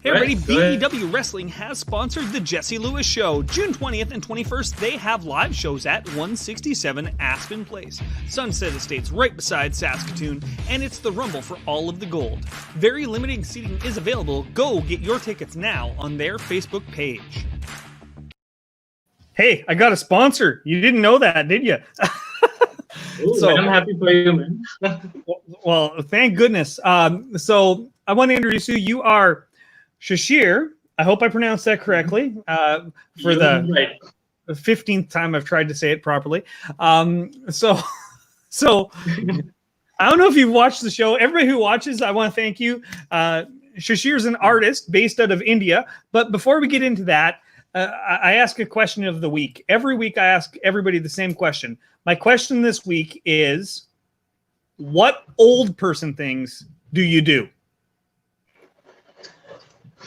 Hey everybody, BEW Wrestling has sponsored the Jesse Lewis Show. June 20th and 21st, they have live shows at 167 Aspen Place, Sunset Estates, right beside Saskatoon, and it's the Rumble for all of the gold. Very limited seating is available. Go get your tickets now on their Facebook page. Hey, I got a sponsor. You didn't know that, did you? Ooh, so I'm happy for you, man. Well, thank goodness. So I want to introduce you. You are Shashir. I hope I pronounced that correctly. For the 15th time I've tried to say it properly. So I don't know if you've watched the show. Everybody who watches, I want to thank you. Shashir's an artist based out of India. But before we get into that, I ask a question of the week. Every week I ask everybody the same question. My question this week is, what old person things do you do?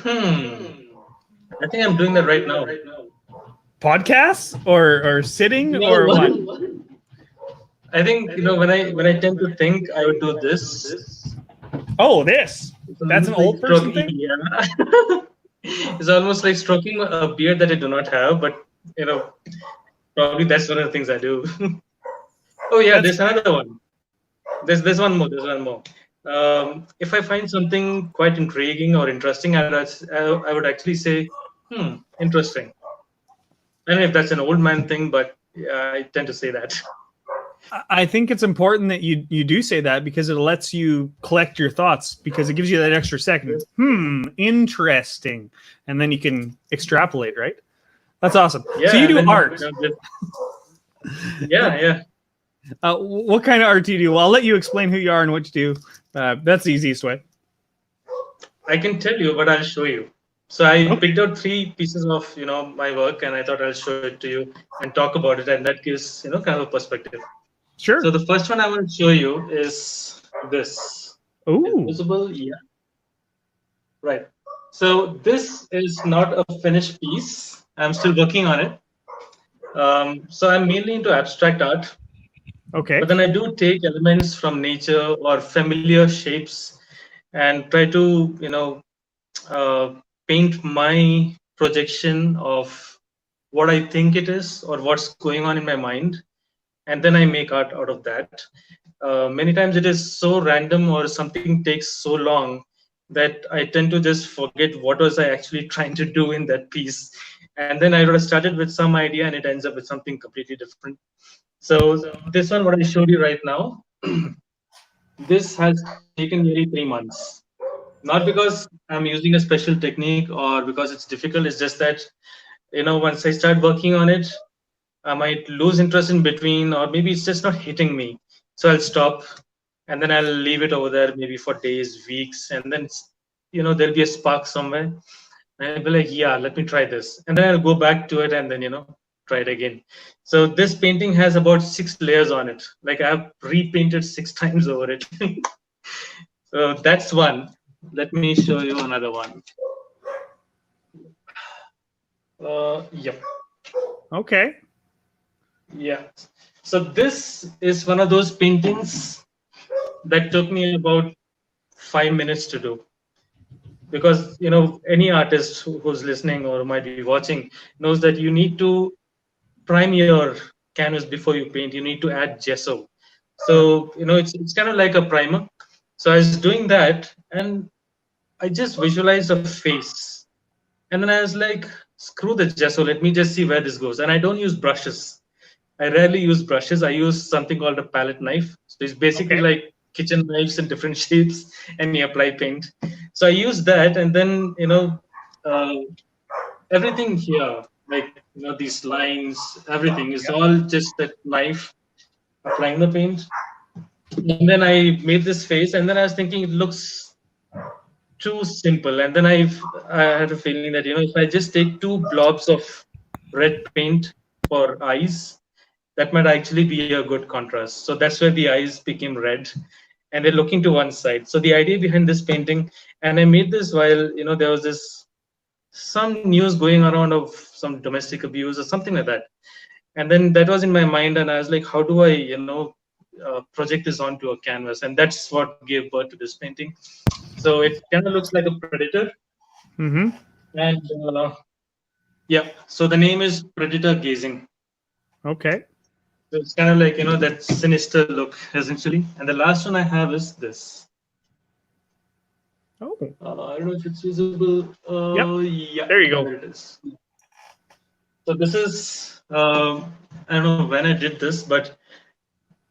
I think I'm doing that right now. Podcasts or sitting or what? I think when I tend to think, I would do this. Oh, this. That's an old person thing? Yeah. It's almost like stroking a beard that I do not have, but probably that's one of the things I do. Oh yeah, there's another one. There's one more. If I find something quite intriguing or interesting, I would actually say, interesting. I don't know if that's an old man thing, but yeah, I tend to say that. I think it's important that you do say that because it lets you collect your thoughts, because it gives you that extra second. Interesting. And then you can extrapolate, right? That's awesome. Yeah, so you do art. Yeah. What kind of art do you do? Well, I'll let you explain who you are and what you do. That's the easiest way. I can tell you, but I'll show you. So I picked out 3 pieces of my work, and I thought I'll show it to you and talk about it, and that gives kind of a perspective. Sure. So the first one I want to show you is this. Ooh. Is visible? Yeah. Right. So this is not a finished piece. I'm still working on it. So I'm mainly into abstract art. Okay. But then I do take elements from nature or familiar shapes and try to, paint my projection of what I think it is or what's going on in my mind. And then I make art out of that. Many times it is so random or something takes so long that I tend to just forget what was I actually trying to do in that piece. And then I started with some idea and it ends up with something completely different. So this one, what I showed you right now, this has taken nearly 3 months. Not because I'm using a special technique or because it's difficult. It's just that, once I start working on it, I might lose interest in between, or maybe it's just not hitting me. So I'll stop and then I'll leave it over there maybe for days, weeks. And then, there'll be a spark somewhere. And I'll be like, yeah, let me try this. And then I'll go back to it and then, try it again. So this painting has about 6 layers on it. Like I've repainted 6 times over it. So that's one. Let me show you another one. Yep. Okay. Yeah. So this is one of those paintings that took me about 5 minutes to do. Because, any artist who's listening or might be watching knows that you need to prime your canvas before you paint. You need to add gesso. So, it's kind of like a primer. So I was doing that and I just visualized a face. And then I was like, screw the gesso. Let me just see where this goes. And I don't use brushes. I rarely use brushes. I use something called a palette knife. So it's basically like kitchen knives in different shapes and you apply paint. So I use that and then, everything here, like, these lines, everything is all just that knife applying the paint. And then I made this face and then I was thinking it looks too simple. And then I had a feeling that, if I just take 2 blobs of red paint for eyes, that might actually be a good contrast. So that's where the eyes became red and they're looking to one side. So the idea behind this painting, and I made this while, there was some news going around of some domestic abuse or something like that. And then that was in my mind and I was like, how do I, project this onto a canvas? And that's what gave birth to this painting. So it kind of looks like a predator Mm-hmm. And yeah, so the name is Predator Gazing. Okay. So it's kind of like, that sinister look, essentially. And the last one I have is this. Oh. I don't know if it's visible. Yep. Yeah, There you go. there it is. So this is, I don't know when I did this, but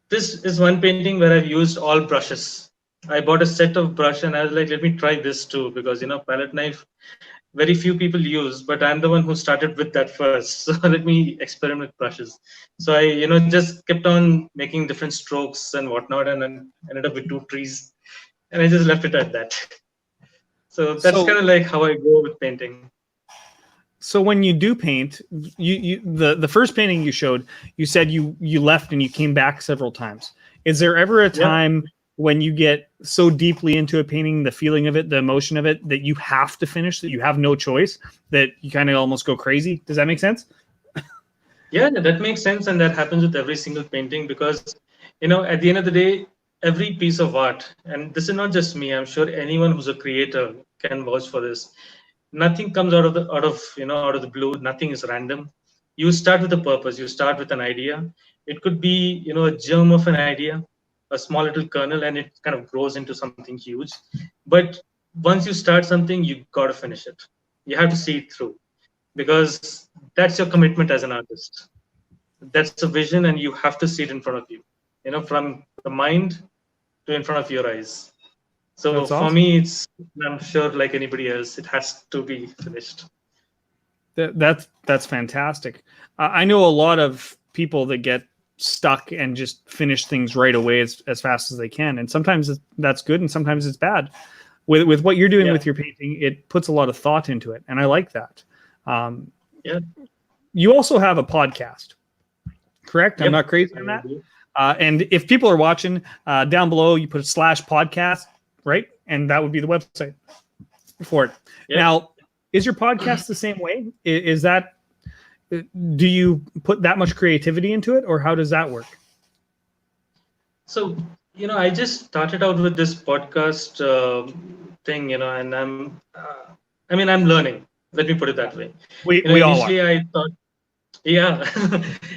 this is one painting where I've used all brushes. I bought a set of brush and I was like, let me try this too, because palette knife, very few people use, but I'm the one who started with that first. So let me experiment with brushes. So I, just kept on making different strokes and whatnot, and then ended up with two trees, and I just left it at that. So that's kind of like how I go with painting. So when you do paint, the first painting you showed, you said you left and you came back several times. Is there ever a time when you get so deeply into a painting, the feeling of it, the emotion of it, that you have to finish, that you have no choice, that you kind of almost go crazy? Does that make sense? Yeah, that makes sense, and that happens with every single painting because, at the end of the day, every piece of art, and this is not just me. I'm sure anyone who's a creator can vouch for this. Nothing comes out of the blue. Nothing is random. You start with a purpose. You start with an idea. It could be a germ of an idea, a small little kernel, and it kind of grows into something huge. But once you start something, you got to finish it. You have to see it through, because that's your commitment as an artist. That's a vision, and you have to see it in front of you, from the mind to in front of your eyes. So That's for awesome. me, I'm sure like anybody else, it has to be finished. That's fantastic. I know a lot of people that get stuck and just finish things right away as fast as they can, and sometimes that's good and sometimes it's bad. With what you're doing with your painting, it puts a lot of thought into it, and I like that. You also have a podcast, correct? Yep. I'm not crazy on that. And if people are watching, down below you put /podcast, right? And that would be the website for it. Yep. Now, is your podcast the same way? Is that, do you put that much creativity into it, or how does that work? So, I just started out with this podcast thing, and I'm learning. Let me put it that way. We all initially are. I thought, yeah,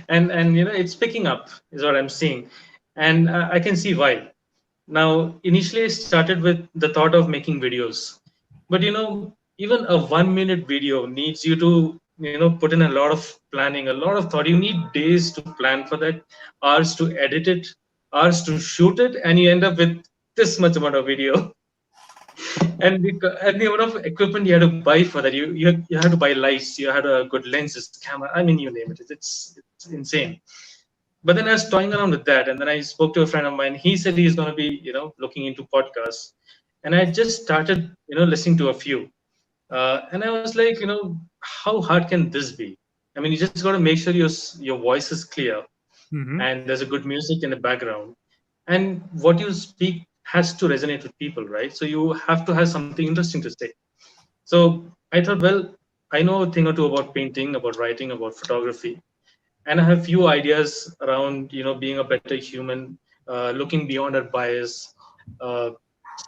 and it's picking up is what I'm seeing, and I can see why. Now, initially I started with the thought of making videos, but even a 1-minute video needs you to put in a lot of planning, a lot of thought. You need days to plan for that, hours to edit it, hours to shoot it, and you end up with this much amount of video. And the amount of equipment you had to buy for that, you had to buy lights, you had a good lenses, camera, I mean, you name it. It's insane. But then I was toying around with that, and then I spoke to a friend of mine. He said he's going to be looking into podcasts, and I just started listening to a few, and I was like, how hard can this be? I mean, you just got to make sure your voice is clear, and there's a good music in the background, and what you speak has to resonate with people, right? So you have to have something interesting to say. So I thought, well, I know a thing or two about painting, about writing, about photography, and I have few ideas around being a better human, looking beyond our bias,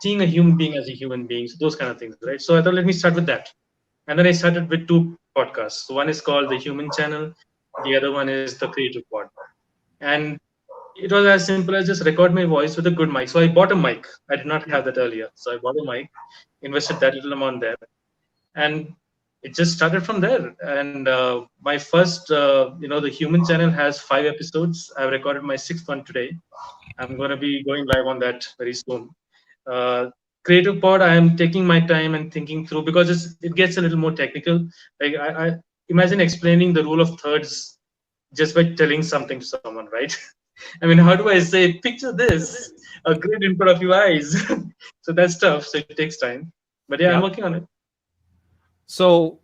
seeing a human being as a human being, so those kind of things, right? So I thought, let me start with that, and then I started with 2 podcasts. So one is called the Human Channel, the other one is the Creative Pod, and it was as simple as just record my voice with a good mic. So I bought a mic. I did not have that earlier, so I bought a mic, invested that little amount there, and it just started from there. And my first, the Human Channel has 5 episodes. I've recorded my 6th one today. I'm going to be going live on that very soon. Creative Pod, I am taking my time and thinking through, because it gets a little more technical. Like I imagine explaining the rule of thirds just by telling something to someone, right? I mean, how do I say, picture this, a grid in front of your eyes? So that's tough. So it takes time. But yeah, I'm working on it. So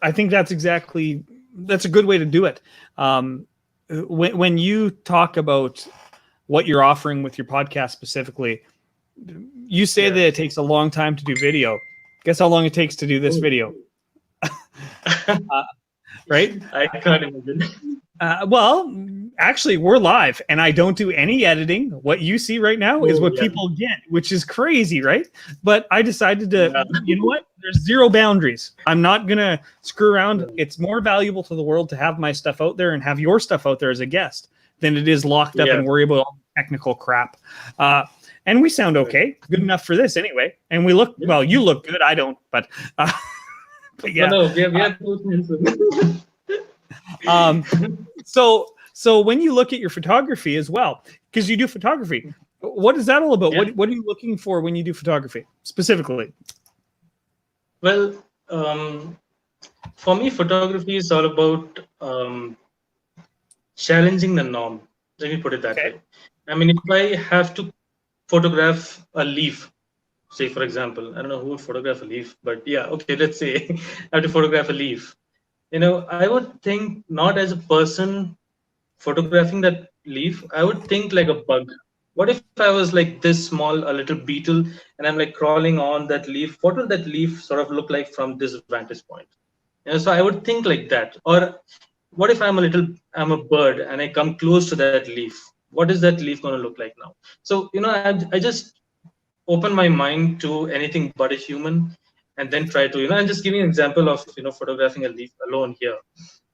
I think that's a good way to do it. When you talk about what you're offering with your podcast specifically, you say that it takes a long time to do video. Guess how long it takes to do this video? Right? I can't imagine. Well, actually, we're live, and I don't do any editing. What you see right now is Oh, what yeah. people get, which is crazy, right? But I decided to, Yeah. you know what? There's zero boundaries. I'm not gonna screw around. It's more valuable to the world to have my stuff out there and have your stuff out there as a guest than it is locked up Yeah. and worry about all the technical crap. And we sound okay, good enough for this anyway. And we look well. You look good. I don't, but yeah. No, we are both handsome. So when you look at your photography as well, because you do photography, what is that all about? Yeah. What are you looking for when you do photography specifically? Well, for me, photography is all about challenging the norm. Let me put it that way. I mean, if I have to photograph a leaf, say for example, I don't know who would photograph a leaf, but yeah, okay, let's say I have to photograph a leaf. I would think not as a person photographing that leaf. I would think like a bug. What if I was like this small, a little beetle, and I'm like crawling on that leaf? What will that leaf sort of look like from this vantage point? So I would think like that. Or what if I'm a bird and I come close to that leaf? What is that leaf going to look like now? So I just open my mind to anything but a human, and then try to I'm just giving an example of photographing a leaf alone here.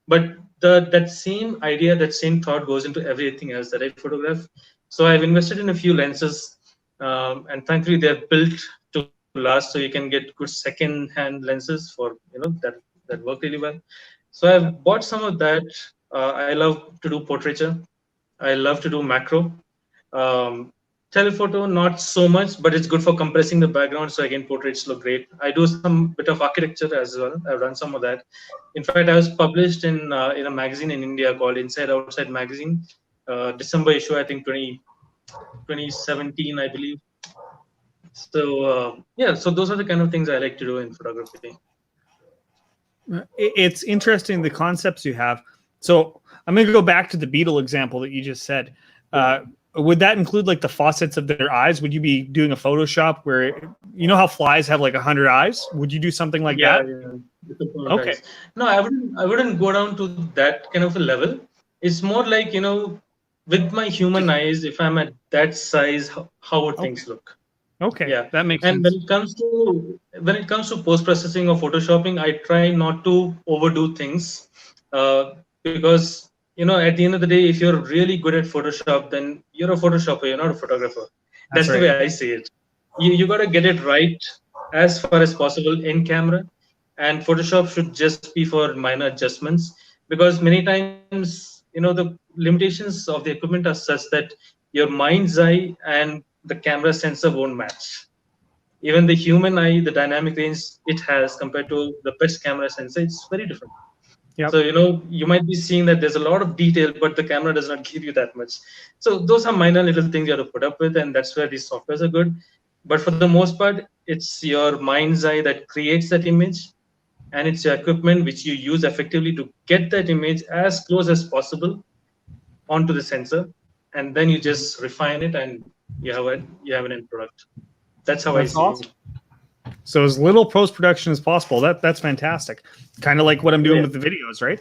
But that same idea, that same thought goes into everything else that I photograph. So I've invested in a few lenses, and thankfully they're built to last, so you can get good second-hand lenses for that work really well. So I've bought some of that. I love to do portraiture. I love to do macro. Um, Telephoto, not so much, but it's good for compressing the background. So again, portraits look great. I do some bit of architecture as well. I've done some of that. In fact, I was published in a magazine in India called Inside Outside Magazine, December issue, I think 2017, I believe. So so those are the kind of things I like to do in photography. It's interesting the concepts you have. So I'm going to go back to the beetle example that you just said. Would that include like the faucets of their eyes? Would you be doing a Photoshop where how flies have like 100 eyes? Would you do something like that? Yeah. Okay. No, I wouldn't go down to that kind of a level. It's more like with my human eyes, if I'm at that size, how would things look? Okay. Yeah, that makes and sense. when it comes to post processing or photoshopping, I try not to overdo things, because at the end of the day, if you're really good at Photoshop, then you're a Photoshopper, you're not a photographer. That's right. the way I see it. You got to get it right as far as possible in camera, and Photoshop should just be for minor adjustments, because many times the limitations of the equipment are such that your mind's eye and the camera sensor won't match. Even the human eye, the dynamic range it has compared to the best camera sensor, it's very different. Yep. So you might be seeing that there's a lot of detail, but the camera does not give you that much. So those are minor little things you have to put up with, and that's where these softwares are good. But for the most part, it's your mind's eye that creates that image, and it's your equipment which you use effectively to get that image as close as possible onto the sensor, and then you just refine it, and you have an end product. That's how I see awesome. it. So as little post-production as possible. That's fantastic. Kind of like what I'm doing with the videos, right?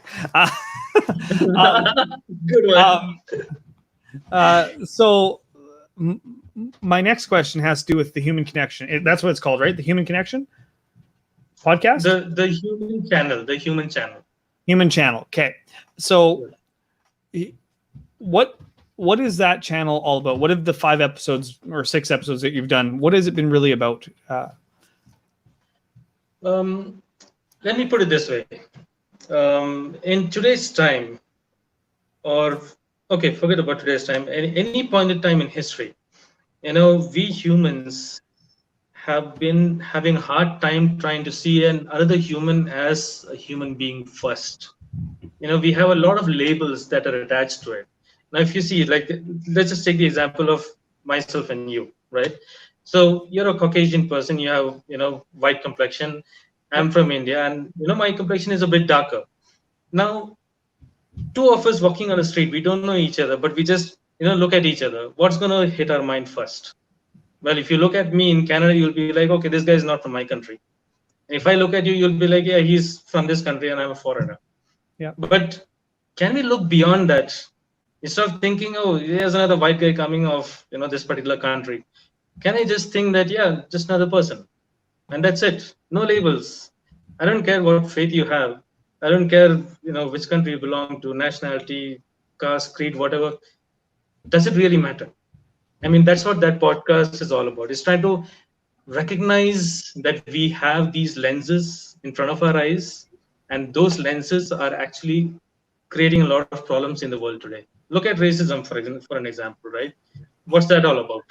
Good one. So my next question has to do with the Human Connection. That's what it's called, right? The Human Connection podcast? The human channel. The human channel. Human channel. Okay. So what is that channel all about? What have the 5 episodes or 6 episodes that you've done, what has it been really about? Let me put it this way. In today's time, forget about today's time. Any point in time in history, we humans have been having a hard time trying to see another human as a human being first. We have a lot of labels that are attached to it. Now, if you see, like, let's just take the example of myself and you, right? So you're a Caucasian person, you have, white complexion. I'm from India, and, my complexion is a bit darker. Now, 2 of us walking on the street, we don't know each other, but we just, look at each other. What's going to hit our mind first? Well, if you look at me in Canada, you'll be like, okay, this guy is not from my country. If I look at you, you'll be like, yeah, he's from this country and I'm a foreigner. Yeah. But can we look beyond that? Instead of thinking, oh, here's another white guy coming of this particular country, can I just think that, yeah, just another person, and that's it. No labels. I don't care what faith you have. I don't care which country you belong to, nationality, caste, creed, whatever. Does it really matter? I mean, that's what that podcast is all about. It's trying to recognize that we have these lenses in front of our eyes, and those lenses are actually creating a lot of problems in the world today. Look at racism, for an example, right? What's that all about?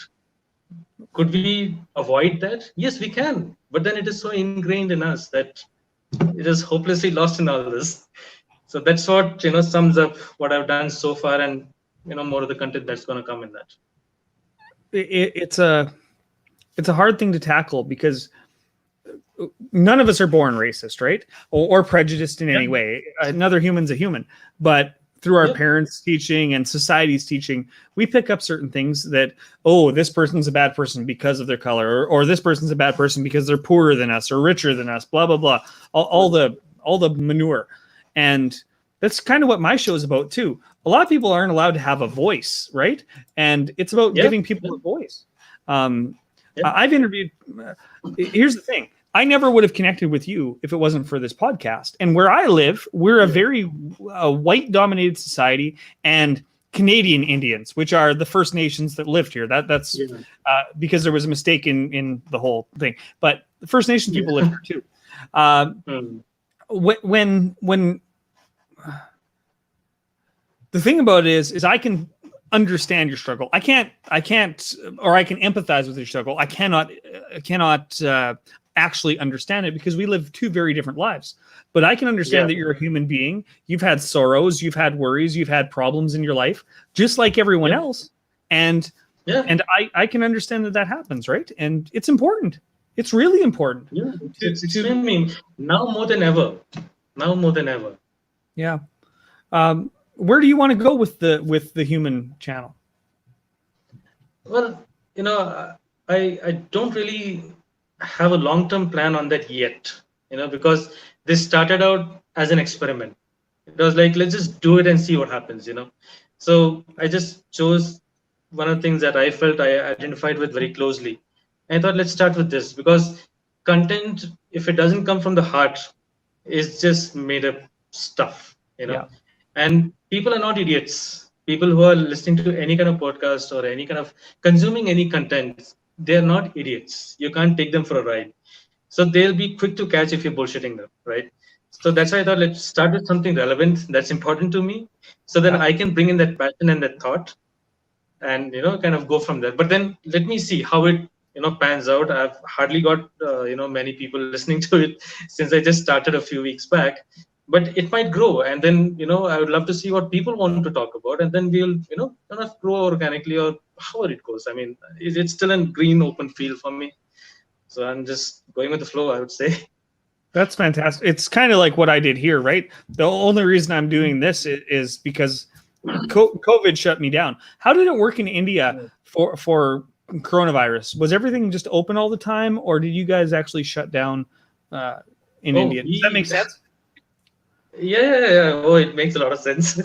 Could we avoid that? Yes, we can, but then it is so ingrained in us that it is hopelessly lost in all this. So that's what sums up what I've done so far, and more of the content that's going to come in that. It's a hard thing to tackle because none of us are born racist, right? Or prejudiced in any way. Another human's a human, but through our parents' teaching and society's teaching, we pick up certain things that, oh, this person's a bad person because of their color, or this person's a bad person because they're poorer than us or richer than us, blah, blah, blah. All the manure. And that's kind of what my show is about too. A lot of people aren't allowed to have a voice, right? And it's about giving people a voice. I've interviewed, here's the thing. I never would have connected with you if it wasn't for this podcast. And where I live, we're a very white-dominated society, and Canadian Indians, which are the First Nations that lived here. That's because there was a mistake in the whole thing. But the First Nations people live here too. When the thing about it is I can understand your struggle. I can't, or I can empathize with your struggle. I cannot actually understand it because we live two very different lives. But I can understand that you're a human being. You've had sorrows, you've had worries, you've had problems in your life, just like everyone else. And I can understand that happens, right? And it's important. It's really important. Yeah, it's extremely now more than ever. Now more than ever. Yeah. Where do you want to go with the human channel? Well, I don't really have a long-term plan on that yet, because this started out as an experiment. It was like, let's just do it and see what happens, So I just chose one of the things that I felt I identified with very closely. And I thought, let's start with this, because content, if it doesn't come from the heart, is just made up stuff, And people are not idiots. People who are listening to any kind of podcast or any kind of consuming any content, they're not idiots. You can't take them for a ride. So they'll be quick to catch if you're bullshitting them, right? So that's why I thought, let's start with something relevant that's important to me. So then I can bring in that passion and that thought and, kind of go from there. But then let me see how it, pans out. I've hardly got, many people listening to it since I just started a few weeks back. But it might grow, and then I would love to see what people want to talk about, and then we'll kind of grow organically, or however it goes. I mean, it's still a green open field for me, so I'm just going with the flow, I would say. That's fantastic. It's kind of like what I did here, right? The only reason I'm doing this is because COVID shut me down. How did it work in India for coronavirus? Was everything just open all the time, or did you guys actually shut down in India? Does that make sense? Yeah. Oh, it makes a lot of sense.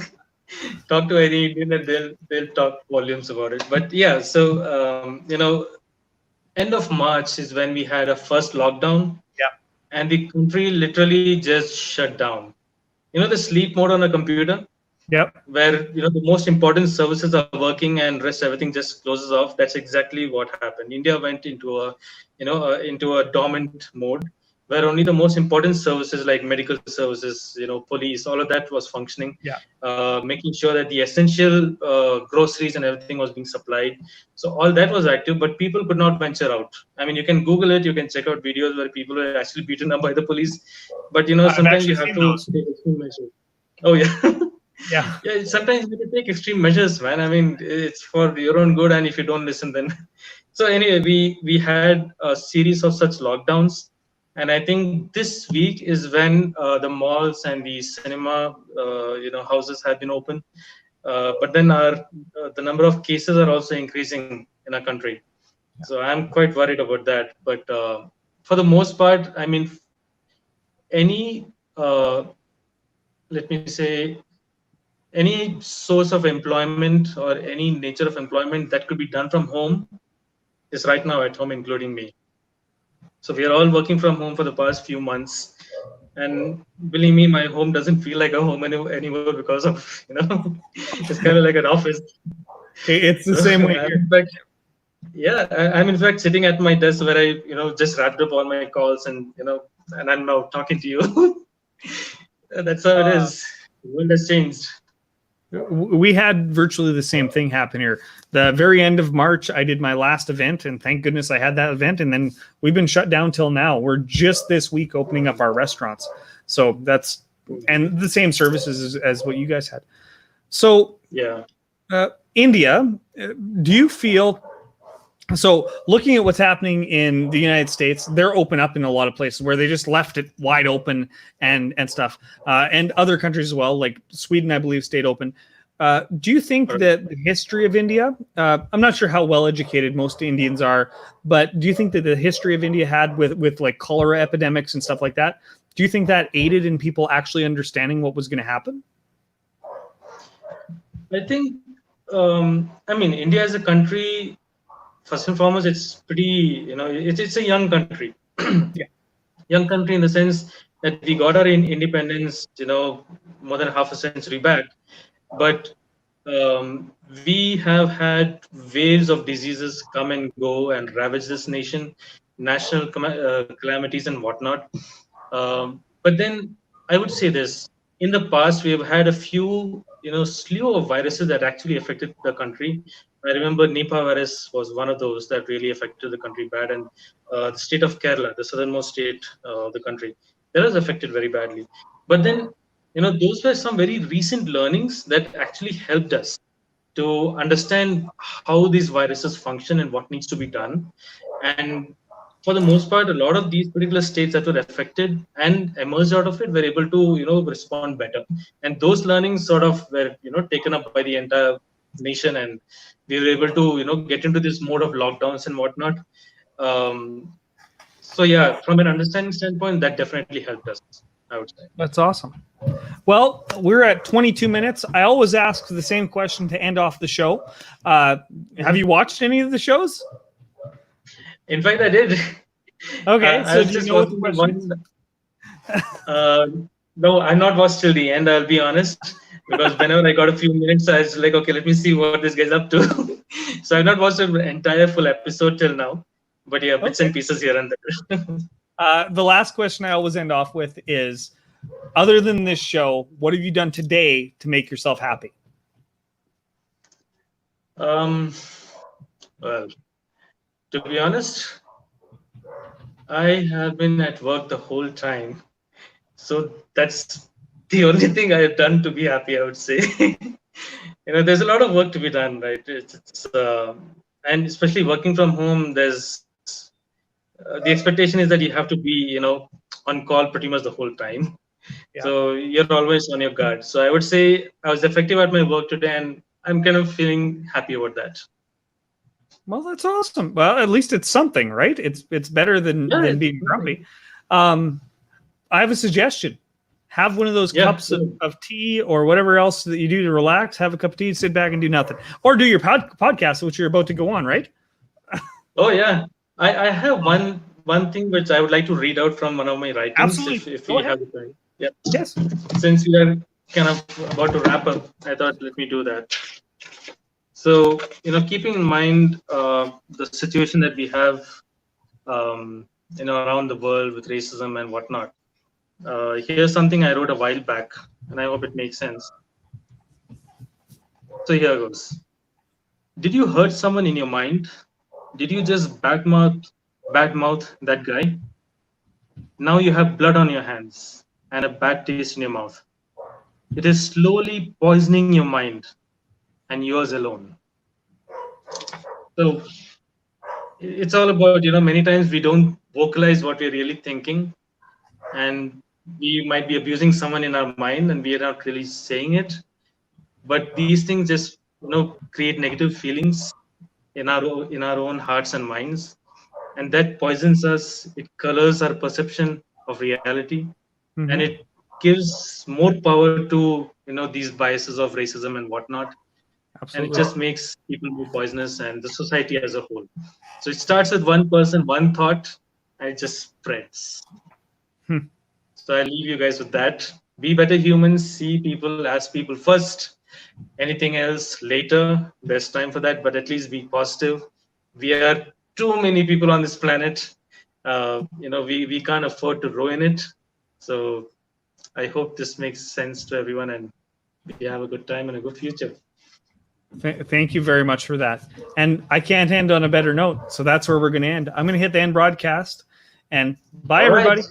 Talk to any Indian and they'll talk volumes about it. But yeah, so end of March is when we had a first lockdown. Yeah. And the country literally just shut down. The sleep mode on a computer. Yep. Where the most important services are working and rest everything just closes off. That's exactly what happened. India went into a dormant mode, where only the most important services like medical services, police, all of that was functioning. Yeah. Making sure that the essential groceries and everything was being supplied. So all that was active, but people could not venture out. I mean, you can Google it, you can check out videos where people were actually beaten up by the police. But sometimes you have to take extreme measures. Oh yeah. Yeah. Sometimes you have to take extreme measures, man. I mean, it's for your own good, and if you don't listen, then. So anyway, we had a series of such lockdowns. And I think this week is when the malls and the cinema, houses have been open. But then the number of cases are also increasing in our country. So I'm quite worried about that. But for the most part, I mean, any, let me say, any source of employment or any nature of employment that could be done from home is right now at home, including me. So we are all working from home for the past few months, and believe me, my home doesn't feel like a home anymore because of it's kind of like an office. It's the So same way I'm here. in fact, yeah, I'm in fact sitting at my desk where I just wrapped up all my calls, and and I'm now talking to you. That's how it is. The world has changed. We had virtually the same thing happen here. The very end of March, I did my last event, and thank goodness I had that event. And then we've been shut down till now. We're just this week opening up our restaurants. So that's, and the same services as what you guys had. So, Yeah. India, do you feel, so looking at what's happening in the United States, they're open up in a lot of places where they just left it wide open and stuff, and other countries as well, like Sweden, I believe, stayed open. Do you think that the history of India, I'm not sure how well educated most Indians are, but do you think that the history of India had with like cholera epidemics and stuff like that, do you think that aided in people actually understanding what was going to happen? I think, I mean, India as a country, first and foremost, it's pretty, it's a young country. Yeah. Young country in the sense that we got our independence, more than half a century back. But we have had waves of diseases come and go and ravage this nation, national calamities and whatnot. But then I would say this: in the past, we have had a few, slew of viruses that actually affected the country. I remember Nipah virus was one of those that really affected the country bad, and the state of Kerala, the southernmost state of the country, that was affected very badly. But then, those were some very recent learnings that actually helped us to understand how these viruses function and what needs to be done. And for the most part, a lot of these particular states that were affected and emerged out of it were able to, respond better. And those learnings sort of were, taken up by the entire nation, and we were able to, get into this mode of lockdowns and whatnot. So yeah, from an understanding standpoint, that definitely helped us, I would say. That's awesome. Well, we're at 22 minutes. I always ask the same question to end off the show. Have you watched any of the shows? In fact, I did. Okay, so do you know what the question no, I've not watched till the end, I'll be honest. Because whenever I got a few minutes, I was like, okay, let me see what this guy's up to. So I've not watched an entire full episode till now. But yeah, bits and pieces here and there. The last question I always end off with is, other than this show, what have you done today to make yourself happy? Well, to be honest, I have been at work the whole time. So that's the only thing I have done to be happy, I would say. There's a lot of work to be done, right? And especially working from home, there's the expectation is that you have to be, on call pretty much the whole time. Yeah. So you're always on your guard. So I would say I was effective at my work today, and I'm kind of feeling happy about that. Well, that's awesome. Well, at least it's something, right? It's better than being grumpy. I have a suggestion. Have one of those cups of tea or whatever else that you do to relax. Have a cup of tea, sit back and do nothing. Or do your podcast, which you're about to go on, right? Oh, yeah. I have one thing which I would like to read out from one of my writings. Absolutely. If we have the time. Yeah. Yes. Since we are kind of about to wrap up, I thought let me do that. So, keeping in mind the situation that we have, around the world with racism and whatnot, here's something I wrote a while back, and I hope it makes sense. So here goes. Did you hurt someone in your mind? Did you just badmouth that guy? Now you have blood on your hands and a bad taste in your mouth. It is slowly poisoning your mind and yours alone. So it's all about, many times we don't vocalize what we're really thinking, and we might be abusing someone in our mind and we are not really saying it. But these things just, create negative feelings in our own hearts and minds, and that poisons us. It colors our perception of reality, and it gives more power to these biases of racism and whatnot. Absolutely. And it just makes people more poisonous and the society as a whole. So it starts with one person, one thought, and it just spreads. So I leave you guys with that. Be better humans, see people as people first. Anything else later, there's time for that, but at least be positive. We are too many people on this planet. We can't afford to ruin it. So I hope this makes sense to everyone and we have a good time and a good future. Thank you very much for that. And I can't end on a better note. So that's where we're going to end. I'm going to hit the end broadcast. And bye, All right. everybody.